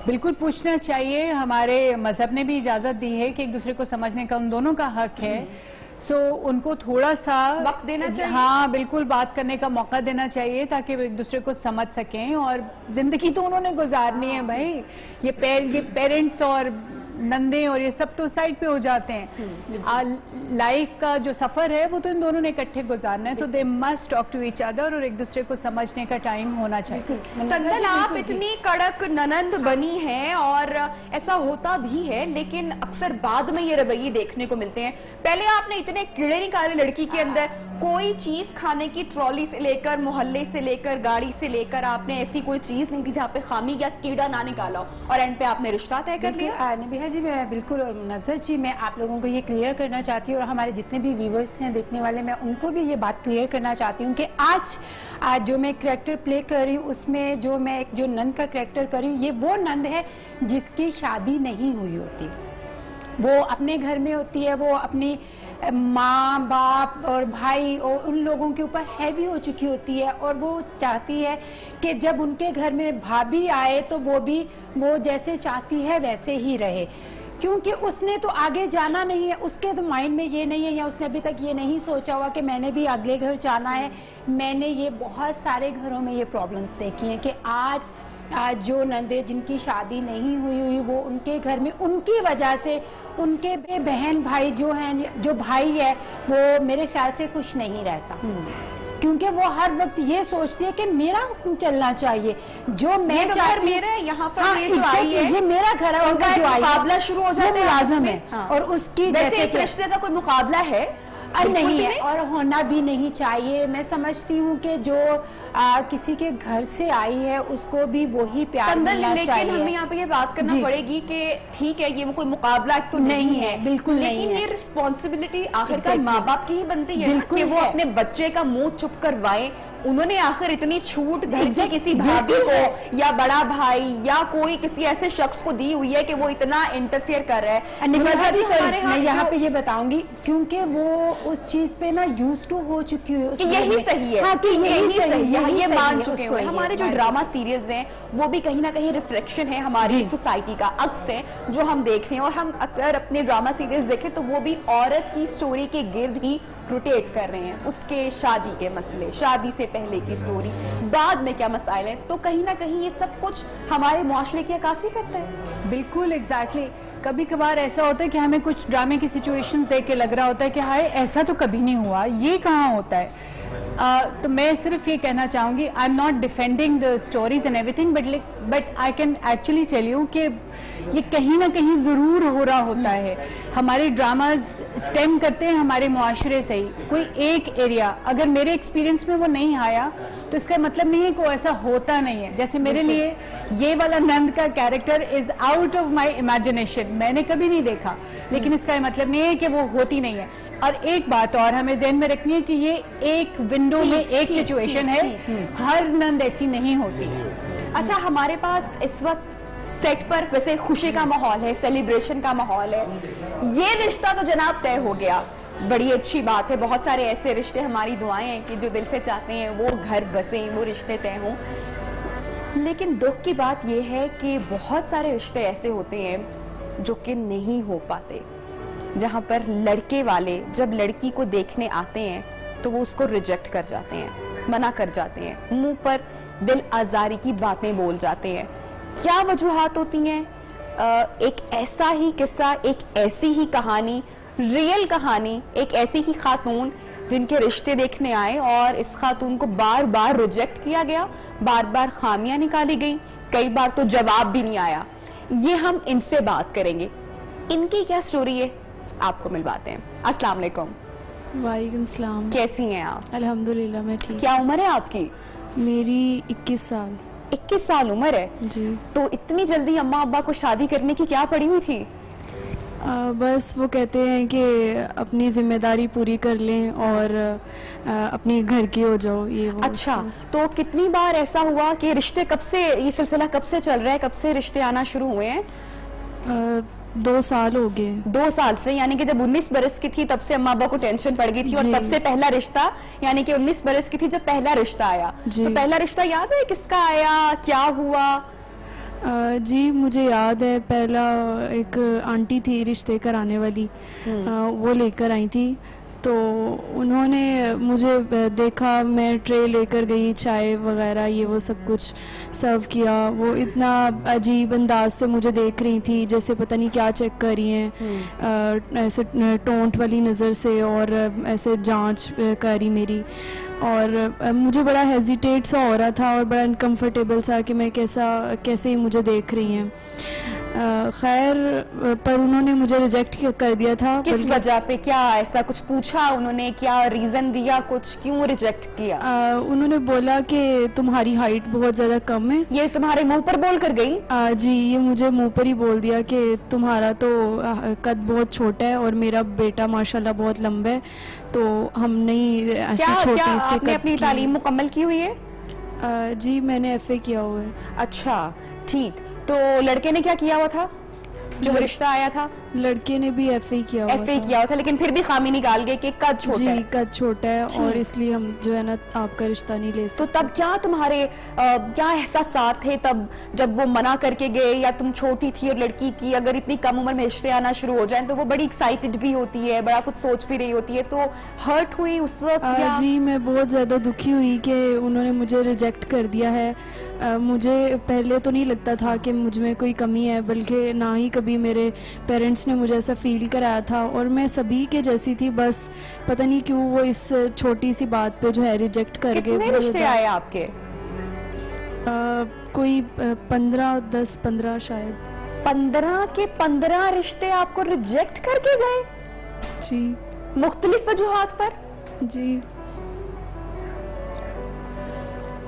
बिल्कुल पूछना चाहिए। हमारे मजहब ने भी इजाजत दी है कि एक दूसरे को समझने का उन दोनों का हक है। उनको थोड़ा सा वक्त देना चाहिए। हाँ बिल्कुल, बात करने का मौका देना चाहिए ताकि वो एक दूसरे को समझ सकें। और जिंदगी तो उन्होंने गुजारनी है भाई, ये पेरेंट्स और नंदे और ये सब तो साइड पे हो जाते हैं। लाइफ का जो सफर है वो तो इन दोनों ने इकट्ठे गुजारना है, तो they must talk to each other और एक दूसरे को समझने का टाइम होना चाहिए। संदन, आप इतनी कड़क ननंद बनी हैं और ऐसा होता भी है, लेकिन अक्सर बाद में ये रवैये देखने को मिलते हैं। पहले आपने इतने कीड़े निकाले लड़की के अंदर, कोई चीज खाने की ट्रॉली से लेकर, मोहल्ले से लेकर, गाड़ी से लेकर, आपने ऐसी कोई चीज नहीं थी जहाँ पे खामी या कीड़ा ना निकाला, और एंड पे आपने रिश्ता तय कर लिया। नबीहा जी, मैं बिल्कुल, और मुनज़्ज़ा जी, मैं आप लोगों को ये क्लियर करना चाहती हूँ और हमारे जितने भी व्यूवर्स हैं, देखने वाले, मैं उनको भी ये बात क्लियर करना चाहती हूँ कि आज जो मैं करैक्टर प्ले कर रही हूँ, उसमें जो नंद का करैक्टर कर रही हूँ, ये वो नंद है जिसकी शादी नहीं हुई होती। वो अपने घर में होती है, वो अपनी माँ बाप और भाई और उन लोगों के ऊपर हैवी हो चुकी होती है, और वो चाहती है कि जब उनके घर में भाभी आए तो वो जैसे चाहती है वैसे ही रहे, क्योंकि उसने तो आगे जाना नहीं है, उसके तो माइंड में ये नहीं है, या उसने अभी तक ये नहीं सोचा हुआ कि मैंने भी अगले घर जाना है। मैंने ये बहुत सारे घरों में ये प्रॉब्लम्स देखी हैं कि आज जो नंदे जिनकी शादी नहीं हुई वो उनके घर में उनकी वजह से उनके बहन भाई जो भाई है वो मेरे ख्याल से खुश नहीं रहता, क्योंकि वो हर वक्त ये सोचती है कि मेरा हुक्म चलना चाहिए, जो मैं मेरा यहाँ पर ये जो आई है, ये मेरा घर है, उनका जो मुकाबला शुरू हो जाता है, मुलाजिम है। और उसकी जैसे इस रिश्ते का कोई मुकाबला है नहीं है और होना भी नहीं चाहिए। मैं समझती हूँ कि जो किसी के घर से आई है उसको भी वही प्यार मिलना चाहिए। लेकिन हमें यहाँ पे ये बात करना पड़ेगी कि ठीक है, ये कोई मुकाबला तो नहीं है, बिल्कुल लेकिन नहीं है। ये रिस्पॉन्सिबिलिटी आखिरकार माँ बाप की ही बनती है कि वो अपने बच्चे का मुंह चुप करवाए। उन्होंने आखिर इतनी छूट घर से किसी भाभी को या बड़ा भाई या कोई किसी ऐसे शख्स को दी हुई है कि वो इतना इंटरफेयर कर रहा है। मैं यहाँ पे ये बताऊंगी क्योंकि वो उस चीज पे ना यूज टू हो चुकी है कि यही सही है, यही सही है, ये मान चुके हैं। हमारे जो ड्रामा सीरियल्स हैं वो भी कहीं ना कहीं रिफ्लेक्शन है हमारी सोसाइटी का, अक्स है जो हम देख रहे हैं। और हम अगर अपने ड्रामा सीरियल्स देखें तो वो भी औरत की स्टोरी के गिर्द ही रोटेट कर रहे हैं, उसके शादी के मसले, शादी से पहले की स्टोरी, बाद में क्या मसाइल है, तो कहीं ना कहीं ये सब कुछ हमारे मुआशरे की अक्कासी करता है। बिल्कुल एग्जैक्टली। कभी कभार ऐसा होता है कि हमें कुछ ड्रामे की सिचुएशंस देख के लग रहा होता है कि हाय ऐसा तो कभी नहीं हुआ, ये कहाँ होता है। तो मैं सिर्फ ये कहना चाहूंगी, I am not defending the stories and everything, but I can actually tell you कि ये कहीं ना कहीं जरूर हो रहा होता है। हमारे ड्रामाज स्टेम करते हैं हमारे मुआशरे से ही। कोई एक एरिया अगर मेरे एक्सपीरियंस में वो नहीं आया तो इसका मतलब नहीं है कि ऐसा होता नहीं है। जैसे मेरे लिए ये वाला नंद का character is out of my imagination, मैंने कभी नहीं देखा, लेकिन इसका मतलब नहीं है कि वो होती नहीं है। और एक बात और हमें ध्यान में रखनी है कि ये एक विंडो में एक सिचुएशन है, हर नंद ऐसी नहीं होती। अच्छा, हमारे पास इस वक्त सेट पर वैसे खुशी का माहौल है, सेलिब्रेशन का माहौल है, ये रिश्ता तो जनाब तय हो गया, बड़ी अच्छी बात है। बहुत सारे ऐसे रिश्ते, हमारी दुआएं हैं कि जो दिल से चाहते हैं वो घर बसे, वो रिश्ते तय हों। लेकिन दुख की बात यह है कि बहुत सारे रिश्ते ऐसे होते हैं जो कि नहीं हो पाते, जहां पर लड़के वाले जब लड़की को देखने आते हैं तो वो उसको रिजेक्ट कर जाते हैं, मना कर जाते हैं, मुंह पर दिल आजारी की बातें बोल जाते हैं। क्या वजूहात होती हैं? एक ऐसा ही किस्सा, एक ऐसी ही कहानी, रियल कहानी, एक ऐसी ही खातून जिनके रिश्ते देखने आए और इस खातून को बार बार रिजेक्ट किया गया, बार बार खामियां निकाली गई, कई बार तो जवाब भी नहीं आया। ये हम इनसे बात करेंगे, इनकी क्या स्टोरी है आपको मिलवाते हैं। अस्सलाम वालेकुम। वालेकुम सलाम। कैसी हैं आप? अल्हम्दुलिल्लाह मैं ठीक। क्या उम्र है आपकी? मेरी 21 साल। 21 साल उम्र है जी। तो इतनी जल्दी अम्मा अब्बा को शादी करने की क्या पड़ी हुई थी? बस वो कहते हैं कि अपनी जिम्मेदारी पूरी कर लें और अपने घर की हो जाओ, ये वो। अच्छा, तो कितनी बार ऐसा हुआ कि रिश्ते कब से, ये सिलसिला कब से चल रहा है, कब से रिश्ते आना शुरू हुए हैं? 2 साल हो गए। 2 साल से, यानी कि जब 19 बरस की थी तब से अम्मा अब्बा को टेंशन पड़ गई थी और तब से पहला रिश्ता, यानी कि 19 बरस की थी जब पहला रिश्ता आया। तो पहला रिश्ता याद है किसका आया, क्या हुआ? जी मुझे याद है, पहला एक आंटी थी रिश्ते कराने वाली, वो लेकर आई थी। तो उन्होंने मुझे देखा, मैं ट्रे लेकर गई, चाय वगैरह ये वो सब कुछ सर्व किया। वो इतना अजीब अंदाज से मुझे देख रही थी जैसे पता नहीं क्या चेक कर रही हैं, ऐसे टोंट वाली नज़र से और ऐसे जांच कर रही मेरी। और मुझे बड़ा हेजिटेट सा हो रहा था और बड़ा अनकंफर्टेबल सा कि मैं कैसे ही मुझे देख रही हैं। खैर पर उन्होंने मुझे रिजेक्ट कर दिया था। किस वजह पे, क्या ऐसा कुछ पूछा उन्होंने, क्या रीजन दिया कुछ, क्यों रिजेक्ट किया? उन्होंने बोला कि तुम्हारी हाइट बहुत ज्यादा कम है। ये तुम्हारे मुंह पर बोल कर गई? जी, ये मुझे मुंह पर ही बोल दिया कि तुम्हारा तो कद बहुत छोटा है और मेरा बेटा माशाल्लाह बहुत लंबा है, तो हम नहीं ऐसे छोटे से। आपने अपनी तालीम मुकम्मल की हुई है? जी मैंने FA किया हुआ है। अच्छा ठीक, तो लड़के ने क्या किया हुआ था जो रिश्ता आया था? लड़के ने भी FA किया हुआ था, लेकिन फिर भी खामी निकाल गए कि कद छोटा है। जी कद छोटा है और इसलिए हम जो है ना आपका रिश्ता नहीं ले सकते। तो तब क्या तुम्हारे क्या एहसास थे तब जब वो मना करके गए, या तुम छोटी थी और लड़की की अगर इतनी कम उम्र में रिश्ते आना शुरू हो जाएं तो वो बड़ी एक्साइटेड भी होती है, बड़ा कुछ सोच भी रही होती है, तो हर्ट हुई उस वक्त? जी मैं बहुत ज़्यादा दुखी हुई कि उन्होंने मुझे रिजेक्ट कर दिया है। मुझे पहले तो नहीं लगता था कि मुझ में कोई कमी है, बल्कि ना ही कभी मेरे पेरेंट्स ने मुझे ऐसा फील कराया था और मैं सभी के जैसी थी, बस पता नहीं क्यों वो इस छोटी सी बात पे जो है रिजेक्ट कर गए। कितने रिश्ते आए आपके? कोई 10-15 शायद। 15 के 15 रिश्ते आपको रिजेक्ट करके गए? जी। मुख्तलिफ वजूहात पर? जी।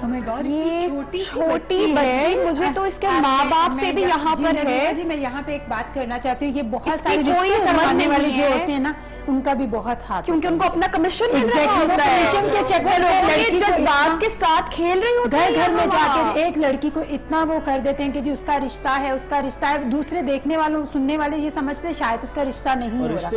ये छोटी है, मुझे तो इसके माँ बाप से भी यहाँ पर है। जी मैं यहाँ पे एक बात करना चाहती हूँ, ये बहुत सारे रिश्ते करवाने वाले जो होते हैं ना उनका भी बहुत हाथ, क्योंकि उनको अपना कमीशन मिल रहा होता है। कमीशन के चक्कर में जज्बात के साथ खेल रही होती है। घर में जाकर एक लड़की को इतना वो कर देते हैं कि जी उसका रिश्ता है, उसका रिश्ता है। दूसरे देखने वालों सुनने वाले ये समझते हैं शायद उसका रिश्ता नहीं हो रहा,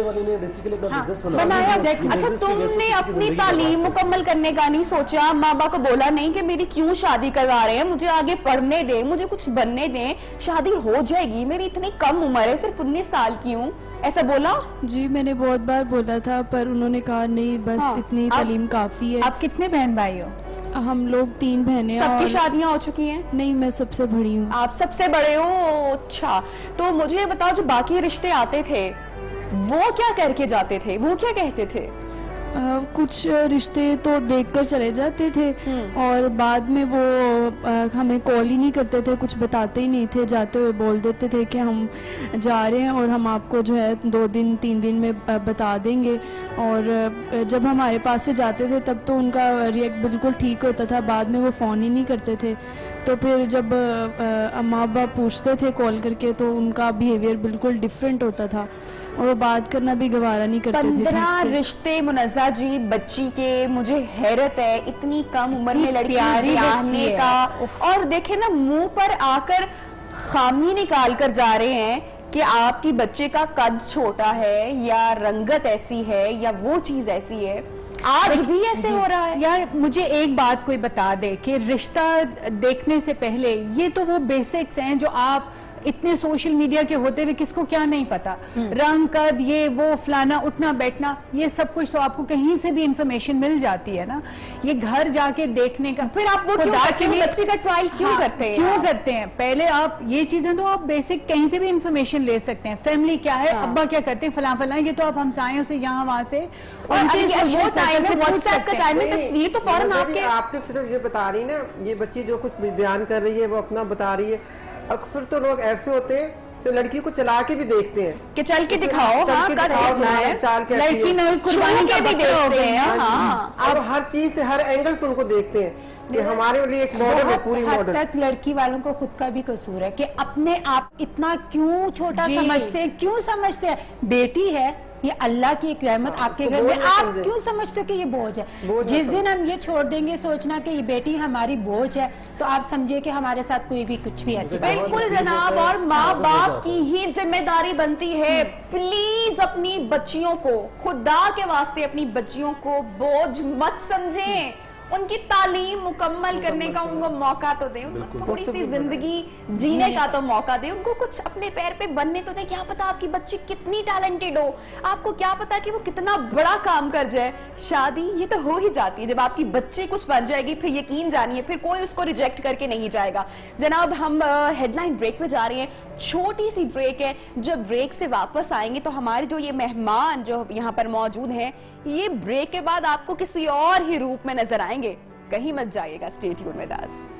बनाया। अच्छा तुमने अपनी तालीम मुकम्मल करने का नहीं सोचा, माँ बाप को बोला नहीं कि मेरी क्यों शादी करवा रहे हैं, मुझे आगे पढ़ने दें, मुझे कुछ बनने दें, शादी हो जाएगी, मेरी इतनी कम उम्र है, सिर्फ 19 साल की हूँ, ऐसा बोला? जी मैंने बहुत बार बोला था पर उन्होंने कहा नहीं बस इतनी तालीम काफी है। आप कितने बहन भाई हो? हम लोग 3 बहनें। सबकी शादियां हो चुकी हैं? नहीं मैं सबसे बड़ी हूँ। आप सबसे बड़े हो? अच्छा, तो मुझे ये बताओ जो बाकी रिश्ते आते थे वो क्या करके जाते थे, वो क्या कहते थे? कुछ रिश्ते तो देखकर चले जाते थे और बाद में वो हमें कॉल ही नहीं करते थे, कुछ बताते ही नहीं थे, जाते हुए बोल देते थे कि हम जा रहे हैं और हम आपको जो है 2-3 दिन में बता देंगे। और जब हमारे पास से जाते थे तब तो उनका रिएक्ट बिल्कुल ठीक होता था, बाद में वो फ़ोन ही नहीं करते थे। तो फिर जब माँ बाप पूछते थे कॉल करके तो उनका बिहेवियर बिल्कुल डिफरेंट होता था और वो बात करना भी गवारा नहीं करते थे। 15 रिश्ते मुनज़्ज़ा जी बच्ची के, मुझे हैरत है इतनी कम उम्र में लड़की ब्याहने का। और देखे ना मुंह पर आकर खामी निकाल कर जा रहे हैं कि आपकी बच्चे का कद छोटा है या रंगत ऐसी है या वो चीज ऐसी है। आज भी ऐसे हो रहा है। यार मुझे एक बात कोई बता दे कि रिश्ता देखने से पहले ये तो वो बेसिक्स हैं जो आप इतने सोशल मीडिया के होते हुए किसको क्या नहीं पता, रंग कद ये वो फलाना उठना बैठना ये सब कुछ तो आपको कहीं से भी इंफॉर्मेशन मिल जाती है ना। ये घर जाके देखने का, फिर आप वो बच्चे का ट्रायल क्यों करते हैं? क्यों करते हैं? पहले आप ये चीजें तो आप बेसिक कहीं से भी इंफॉर्मेशन ले सकते हैं, फैमिली क्या है, अब्बा क्या करते हैं, फलां फलां, ये तो आप हमसायों से यहाँ वहां से, वो टाइम है व्हाट्सएप का टाइम है, तस्वीर तो फौरन आप तो सिर्फ ये बता रही ना, ये बच्ची जो कुछ बयान कर रही है वो अपना बता रही है। अक्सर तो लोग ऐसे होते हैं तो लड़की को चला के भी देखते हैं कि चल के दिखाओ, लड़की कुर्बानी के भी देखते हैं। अब हर चीज से हर एंगल से उनको देखते हैं कि हमारे लिए एक मॉडल है, पूरी मॉडल। तक लड़की वालों को खुद का भी कसूर है कि अपने आप इतना क्यों छोटा समझते हैं, क्यों समझते हैं बेटी है ये अल्लाह की एक रहमत आपके घर में, आप क्यों समझते हो कि ये बोझ है? जिस दिन हम ये छोड़ देंगे सोचना कि ये बेटी हमारी बोझ है, तो आप समझिए कि हमारे साथ कोई भी कुछ भी ऐसी बिल्कुल जनाब, और माँ बाप की ही जिम्मेदारी बनती है प्लीज अपनी बच्चियों को, खुदा के वास्ते अपनी बच्चियों को बोझ मत समझें, उनकी तालीम मुकम्मल करने का उनको मौका तो दें, उनको थोड़ी सी जिंदगी जीने का तो मौका दें, उनको कुछ अपने पैर पे बनने तो दें। क्या पता आपकी बच्ची कितनी टैलेंटेड हो, आपको क्या पता कि वो कितना बड़ा काम कर जाए। शादी ये तो हो ही जाती है, जब आपकी बच्ची कुछ बन जाएगी फिर यकीन जानिए फिर कोई उसको रिजेक्ट करके नहीं जाएगा। जनाब हम हेडलाइन ब्रेक में जा रही हैं, छोटी सी ब्रेक है, जब ब्रेक से वापस आएंगे तो हमारे जो ये मेहमान जो यहाँ पर मौजूद हैं ये ब्रेक के बाद आपको किसी और ही रूप में नजर आएंगे। कहीं मत जाइएगा, स्टे ट्यून विद अस।